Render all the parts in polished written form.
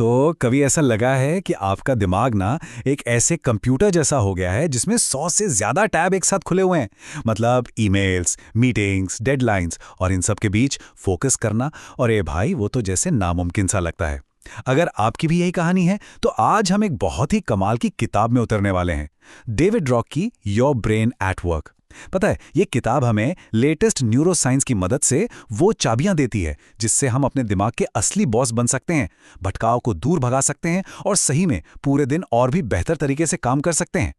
तो कभी ऐसा लगा है कि आपका दिमाग ना एक ऐसे कंप्यूटर जैसा हो गया है जिसमें 100 से ज्यादा टैब एक साथ खुले हुए हैं। मतलब ईमेल्स, मीटिंग्स, डेडलाइंस और इन सब के बीच फोकस करना, और ये भाई वो तो जैसे नामुमकिन सा लगता है। अगर आपकी भी यही कहानी है तो आज हम एक बहुत ही कमाल की किताब में उतरने वाले हैं। डेविड रॉक की योर ब्रेन एट वर्क। पता है, ये किताब हमें लेटेस्ट न्यूरो साइंस की मदद से वो चाबियां देती है जिससे हम अपने दिमाग के असली बॉस बन सकते हैं, भटकाव को दूर भगा सकते हैं और सही में पूरे दिन और भी बेहतर तरीके से काम कर सकते हैं।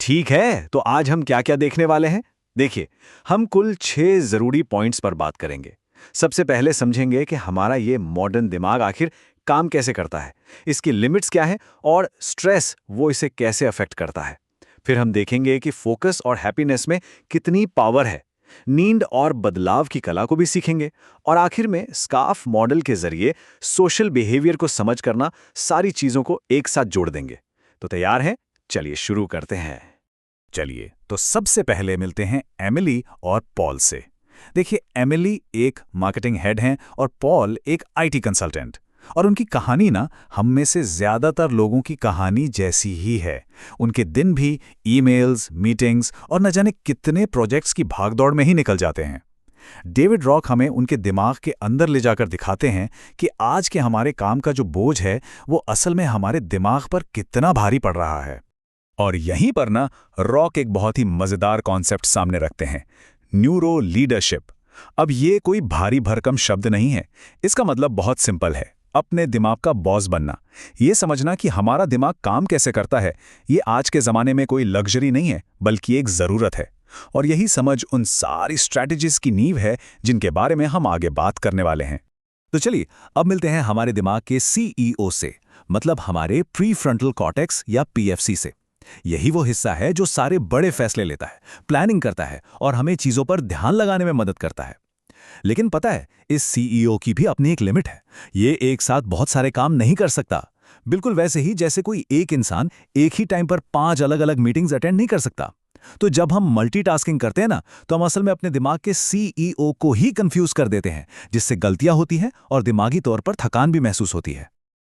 ठीक है, तो आज हम क्या क्या देखने वाले हैं? देखिए, हम कुल 6 जरूरी पॉइंट्स पर बात करेंगे। सबसे पहले समझेंगे कि हमारा ये मॉडर्न दिमाग आखिर काम कैसे करता है, इसकी लिमिट्स क्या है और स्ट्रेस वो इसे कैसे अफेक्ट करता है। फिर हम देखेंगे कि फोकस और हैप्पीनेस में कितनी पावर है। नींद और बदलाव की कला को भी सीखेंगे और आखिर में स्कार्फ मॉडल के जरिए सोशल बिहेवियर को समझ करना, सारी चीजों को एक साथ जोड़ देंगे। तो तैयार हैं? चलिए शुरू करते हैं। चलिए, तो सबसे पहले मिलते हैं एमिली और पॉल से। देखिए, एमिली एक मार्केटिंग हेड हैं और पॉल एक आईटी कंसल्टेंट। और उनकी कहानी ना हम में से ज्यादातर लोगों की कहानी जैसी ही है। उनके दिन भी ईमेल्स, मीटिंग्स और न जाने कितने प्रोजेक्ट्स की भागदौड़ में ही निकल जाते हैं। डेविड रॉक हमें उनके दिमाग के अंदर ले जाकर दिखाते हैं कि आज के हमारे काम का जो बोझ है वो असल में हमारे दिमाग पर कितना भारी पड़ रहा है। और यहीं पर ना रॉक एक बहुत ही मजेदार कॉन्सेप्ट सामने रखते हैं, न्यूरो लीडरशिप। अब ये कोई भारी भरकम शब्द नहीं है। इसका मतलब बहुत सिंपल है, अपने दिमाग का बॉस बनना। ये समझना कि हमारा दिमाग काम कैसे करता है, ये आज के ज़माने में कोई लग्जरी नहीं है बल्कि एक ज़रूरत है। और यही समझ उन सारी स्ट्रैटेजीज की नींव है जिनके बारे में हम आगे बात करने वाले हैं। तो चलिए, अब मिलते हैं हमारे दिमाग के सीईओ से, मतलब हमारे प्रीफ्रंटल कॉर्टेक्स या पीएफसी से। यही वो हिस्सा है जो सारे बड़े फैसले लेता है, प्लानिंग करता है और हमें चीज़ों पर ध्यान लगाने में मदद करता है। लेकिन पता है, इस सीईओ की भी अपनी एक लिमिट है। ये एक साथ बहुत सारे काम नहीं कर सकता। बिल्कुल वैसे ही जैसे कोई एक इंसान एक ही टाइम पर 5 अलग अलग मीटिंग्स अटेंड नहीं कर सकता। तो जब हम मल्टीटास्किंग करते हैं ना, तो हम असल में अपने दिमाग के सीईओ को ही कंफ्यूज कर देते हैं, जिससे गलतियां होती हैं और दिमागी तौर पर थकान भी महसूस होती है।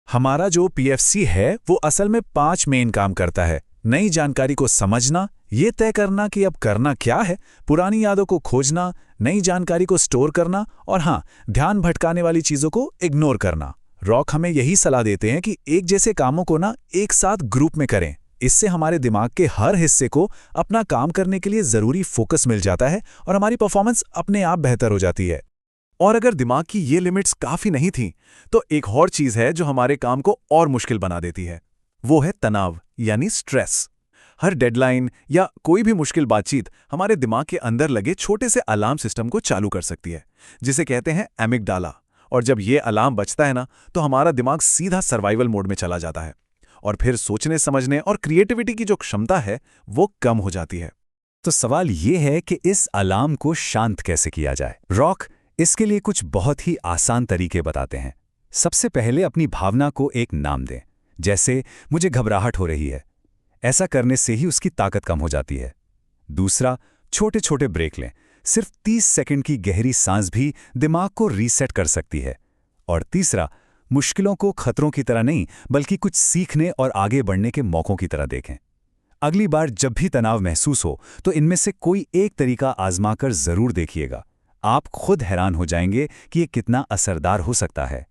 हमारा जो पीएफसी है वो असल में 5 मेन काम करता है। नई जानकारी को समझना, ये तय करना कि अब करना क्या है, पुरानी यादों को खोजना, नई जानकारी को स्टोर करना और हाँ, ध्यान भटकाने वाली चीजों को इग्नोर करना। रॉक हमें यही सलाह देते हैं कि एक जैसे कामों को ना एक साथ ग्रुप में करें। इससे हमारे दिमाग के हर हिस्से को अपना काम करने के लिए जरूरी फोकस मिल जाता है और हमारी परफॉर्मेंस अपने आप बेहतर हो जाती है। और अगर दिमाग की ये लिमिट्स काफी नहीं थी, तो एक और चीज है जो हमारे काम को और मुश्किल बना देती है। वो है तनाव, यानी स्ट्रेस। हर डेडलाइन या कोई भी मुश्किल बातचीत हमारे दिमाग के अंदर लगे छोटे से अलार्म सिस्टम को चालू कर सकती है, जिसे कहते हैं एमिगडाला। और जब ये अलार्म बजता है ना, तो हमारा दिमाग सीधा सर्वाइवल मोड में चला जाता है और फिर सोचने समझने और क्रिएटिविटी की जो क्षमता है वो कम हो जाती है। तो सवाल ये है कि इस अलार्म को शांत कैसे किया जाए। रॉक इसके लिए कुछ बहुत ही आसान तरीके बताते हैं। सबसे पहले अपनी भावना को एक नाम दें, जैसे मुझे घबराहट हो रही है। ऐसा करने से ही उसकी ताकत कम हो जाती है। दूसरा, छोटे छोटे ब्रेक लें। सिर्फ 30 सेकंड की गहरी सांस भी दिमाग को रीसेट कर सकती है। और तीसरा, मुश्किलों को खतरों की तरह नहीं बल्कि कुछ सीखने और आगे बढ़ने के मौकों की तरह देखें। अगली बार जब भी तनाव महसूस हो तो इनमें से कोई एक तरीका आजमाकर जरूर देखिएगा। आप खुद हैरान हो जाएंगे कि ये कितना असरदार हो सकता है।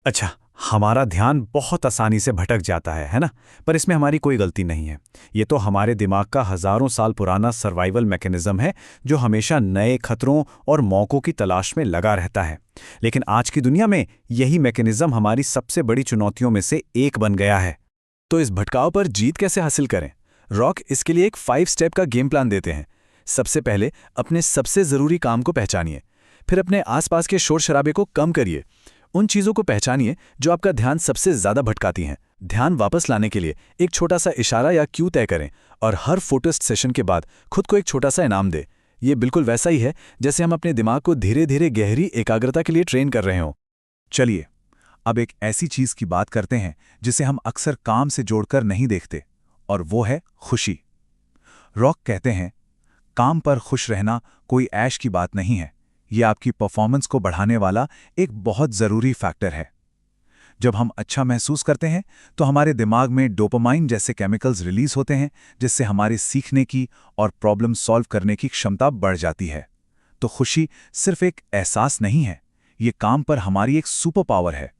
अच्छा, हमारा ध्यान बहुत आसानी से भटक जाता है ना? पर इसमें हमारी कोई गलती नहीं है। ये तो हमारे दिमाग का हजारों साल पुराना सर्वाइवल मैकेनिज्म है जो हमेशा नए खतरों और मौकों की तलाश में लगा रहता है। लेकिन आज की दुनिया में यही मैकेनिज्म हमारी सबसे बड़ी चुनौतियों में से एक बन गया है। तो इस भटकाव पर जीत कैसे हासिल करें? रॉक इसके लिए एक 5 स्टेप का गेम प्लान देते हैं। सबसे पहले अपने सबसे ज़रूरी काम को पहचानिए। फिर अपने आसपास के शोर शराबे को कम करिए। उन चीज़ों को पहचानिए जो आपका ध्यान सबसे ज़्यादा भटकाती हैं। ध्यान वापस लाने के लिए एक छोटा सा इशारा या क्यू तय करें और हर फोकस्ड सेशन के बाद खुद को एक छोटा सा इनाम दें। ये बिल्कुल वैसा ही है जैसे हम अपने दिमाग को धीरे धीरे गहरी एकाग्रता के लिए ट्रेन कर रहे हों। चलिए, अब एक ऐसी चीज़ की बात करते हैं जिसे हम अक्सर काम से जोड़कर नहीं देखते, और वो है खुशी। रॉक कहते हैं, काम पर खुश रहना कोई ऐश की बात नहीं है, ये आपकी परफॉर्मेंस को बढ़ाने वाला एक बहुत ज़रूरी फैक्टर है। जब हम अच्छा महसूस करते हैं तो हमारे दिमाग में डोपामाइन जैसे केमिकल्स रिलीज होते हैं, जिससे हमारी सीखने की और प्रॉब्लम सॉल्व करने की क्षमता बढ़ जाती है। तो खुशी सिर्फ एक एहसास नहीं है, ये काम पर हमारी एक सुपर पावर है।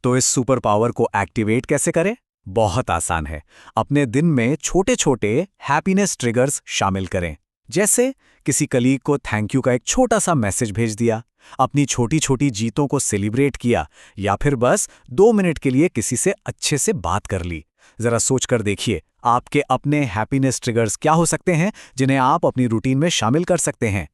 तो इस सुपर पावर को एक्टिवेट कैसे करें? बहुत आसान है। अपने दिन में छोटे छोटे हैप्पीनेस ट्रिगर्स शामिल करें। जैसे किसी कलीग को थैंक यू का एक छोटा सा मैसेज भेज दिया, अपनी छोटी छोटी जीतों को सेलिब्रेट किया, या फिर बस 2 मिनट के लिए किसी से अच्छे से बात कर ली। जरा सोचकर देखिए, आपके अपने हैप्पीनेस ट्रिगर्स क्या हो सकते हैं जिन्हें आप अपनी रूटीन में शामिल कर सकते हैं।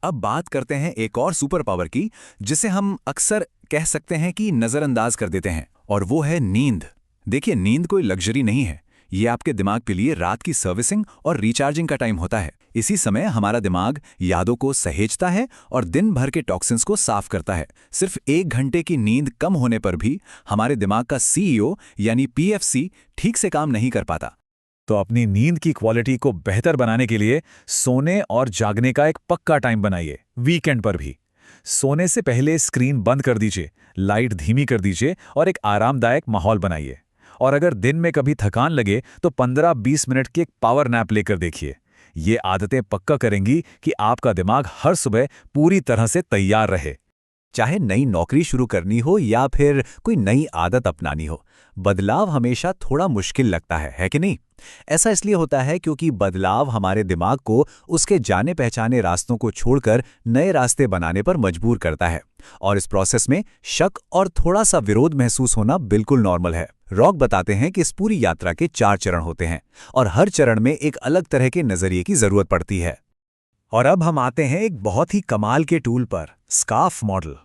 अब बात करते हैं एक और सुपर पावर की, जिसे हम अक्सर कह सकते हैं कि नज़रअंदाज कर देते हैं, और वो है नींद। देखिए, नींद कोई लग्जरी नहीं है, ये आपके दिमाग के लिए रात की सर्विसिंग और रिचार्जिंग का टाइम होता है। इसी समय हमारा दिमाग यादों को सहेजता है और दिन भर के टॉक्सिन्स को साफ करता है। सिर्फ 1 घंटे की नींद कम होने पर भी हमारे दिमाग का सीईओ यानी पीएफसी ठीक से काम नहीं कर पाता। तो अपनी नींद की क्वालिटी को बेहतर बनाने के लिए सोने और जागने का एक पक्का टाइम बनाइए, वीकेंड पर भी। सोने से पहले स्क्रीन बंद कर दीजिए, लाइट धीमी कर दीजिए और एक आरामदायक माहौल बनाइए। और अगर दिन में कभी थकान लगे तो 15-20 मिनट की एक पावर नैप लेकर देखिए। ये आदतें पक्का करेंगी कि आपका दिमाग हर सुबह पूरी तरह से तैयार रहे। चाहे नई नौकरी शुरू करनी हो या फिर कोई नई आदत अपनानी हो, बदलाव हमेशा थोड़ा मुश्किल लगता है कि नहीं? ऐसा इसलिए होता है क्योंकि बदलाव हमारे दिमाग को उसके जाने पहचाने रास्तों को छोड़कर नए रास्ते बनाने पर मजबूर करता है, और इस प्रोसेस में शक और थोड़ा सा विरोध महसूस होना बिल्कुल नॉर्मल है। रॉक बताते हैं कि इस पूरी यात्रा के 4 चरण होते हैं और हर चरण में एक अलग तरह के नजरिए की जरूरत पड़ती है। और अब हम आते हैं एक बहुत ही कमाल के टूल पर, स्कार्फ मॉडल।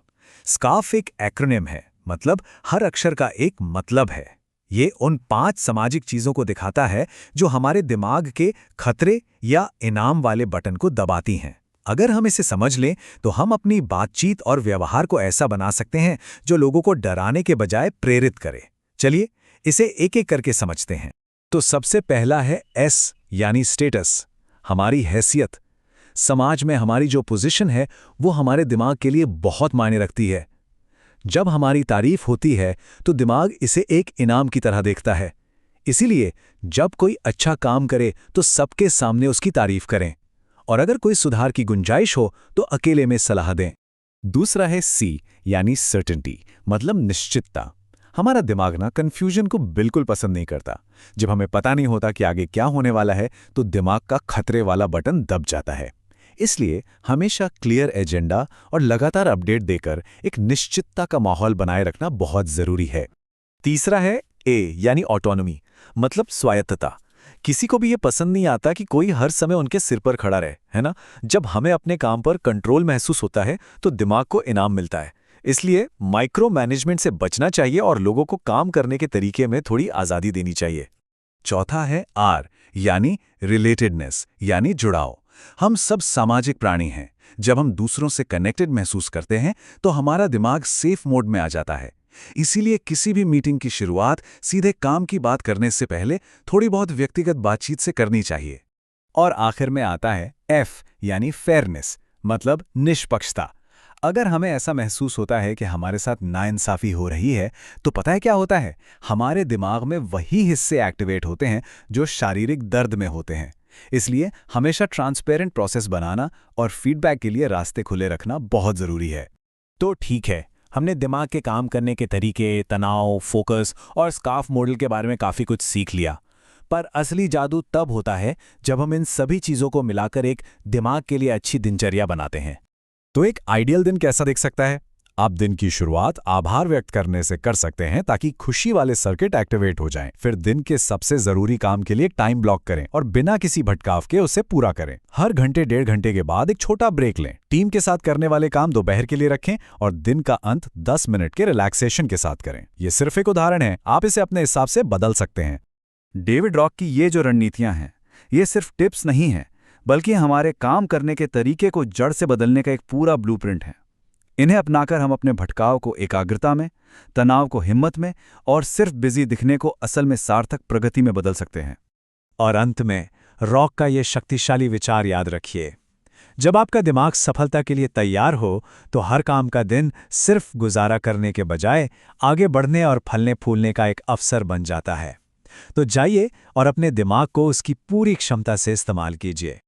स्कार्फ एक एक्रोनिम है, मतलब हर अक्षर का एक मतलब है। ये उन 5 सामाजिक चीजों को दिखाता है जो हमारे दिमाग के खतरे या इनाम वाले बटन को दबाती हैं। अगर हम इसे समझ लें तो हम अपनी बातचीत और व्यवहार को ऐसा बना सकते हैं जो लोगों को डराने के बजाय प्रेरित करे। चलिए इसे एक एक करके समझते हैं। तो सबसे पहला है एस यानी स्टेटस, हमारी हैसियत। समाज में हमारी जो पोजीशन है वो हमारे दिमाग के लिए बहुत मायने रखती है। जब हमारी तारीफ होती है तो दिमाग इसे एक इनाम की तरह देखता है। इसीलिए जब कोई अच्छा काम करे तो सबके सामने उसकी तारीफ करें, और अगर कोई सुधार की गुंजाइश हो तो अकेले में सलाह दें। दूसरा है सी यानी सर्टेनिटी, मतलब निश्चितता। हमारा दिमाग ना कंफ्यूजन को बिल्कुल पसंद नहीं करता। जब हमें पता नहीं होता कि आगे क्या होने वाला है तो दिमाग का खतरे वाला बटन दब जाता है। इसलिए हमेशा क्लियर एजेंडा और लगातार अपडेट देकर एक निश्चितता का माहौल बनाए रखना बहुत जरूरी है। तीसरा है ए यानी ऑटोनॉमी, मतलब स्वायत्तता। किसी को भी ये पसंद नहीं आता कि कोई हर समय उनके सिर पर खड़ा रहे, है ना? जब हमें अपने काम पर कंट्रोल महसूस होता है तो दिमाग को इनाम मिलता है। इसलिए माइक्रो मैनेजमेंट से बचना चाहिए और लोगों को काम करने के तरीके में थोड़ी आज़ादी देनी चाहिए। चौथा है आर यानी रिलेटेडनेस, यानी जुड़ाव। हम सब सामाजिक प्राणी हैं। जब हम दूसरों से कनेक्टेड महसूस करते हैं तो हमारा दिमाग सेफ मोड में आ जाता है। इसीलिए किसी भी मीटिंग की शुरुआत सीधे काम की बात करने से पहले थोड़ी बहुत व्यक्तिगत बातचीत से करनी चाहिए। और आखिर में आता है एफ यानी फेयरनेस, मतलब निष्पक्षता। अगर हमें ऐसा महसूस होता है कि हमारे साथ नाइंसाफी हो रही है तो पता है क्या होता है? हमारे दिमाग में वही हिस्से एक्टिवेट होते हैं जो शारीरिक दर्द में होते हैं। इसलिए हमेशा ट्रांसपेरेंट प्रोसेस बनाना और फीडबैक के लिए रास्ते खुले रखना बहुत ज़रूरी है। तो ठीक है, हमने दिमाग के काम करने के तरीके, तनाव, फोकस और स्कार्फ मॉडल के बारे में काफ़ी कुछ सीख लिया। पर असली जादू तब होता है जब हम इन सभी चीज़ों को मिलाकर एक दिमाग के लिए अच्छी दिनचर्या बनाते हैं। तो एक आइडियल दिन कैसा दिख सकता है? आप दिन की शुरुआत आभार व्यक्त करने से कर सकते हैं ताकि खुशी वाले सर्किट एक्टिवेट हो जाएं। फिर दिन के सबसे जरूरी काम के लिए टाइम ब्लॉक करें और बिना किसी भटकाव के उसे पूरा करें। हर घंटे 1.5 घंटे के बाद एक छोटा ब्रेक लें। टीम के साथ करने वाले काम दोपहर के लिए रखें और दिन का अंत 10 मिनट के रिलैक्सेशन के साथ करें। ये सिर्फ एक उदाहरण है, आप इसे अपने हिसाब से बदल सकते हैं। डेविड रॉक की ये जो रणनीतियां हैं, ये सिर्फ टिप्स नहीं हैं, बल्कि हमारे काम करने के तरीके को जड़ से बदलने का एक पूरा ब्लूप्रिंट है। इन्हें अपनाकर हम अपने भटकाव को एकाग्रता में, तनाव को हिम्मत में और सिर्फ बिजी दिखने को असल में सार्थक प्रगति में बदल सकते हैं। और अंत में रॉक का ये शक्तिशाली विचार याद रखिए, जब आपका दिमाग सफलता के लिए तैयार हो, तो हर काम का दिन सिर्फ गुजारा करने के बजाय आगे बढ़ने और फलने फूलने का एक अवसर बन जाता है। तो जाइए और अपने दिमाग को उसकी पूरी क्षमता से इस्तेमाल कीजिए।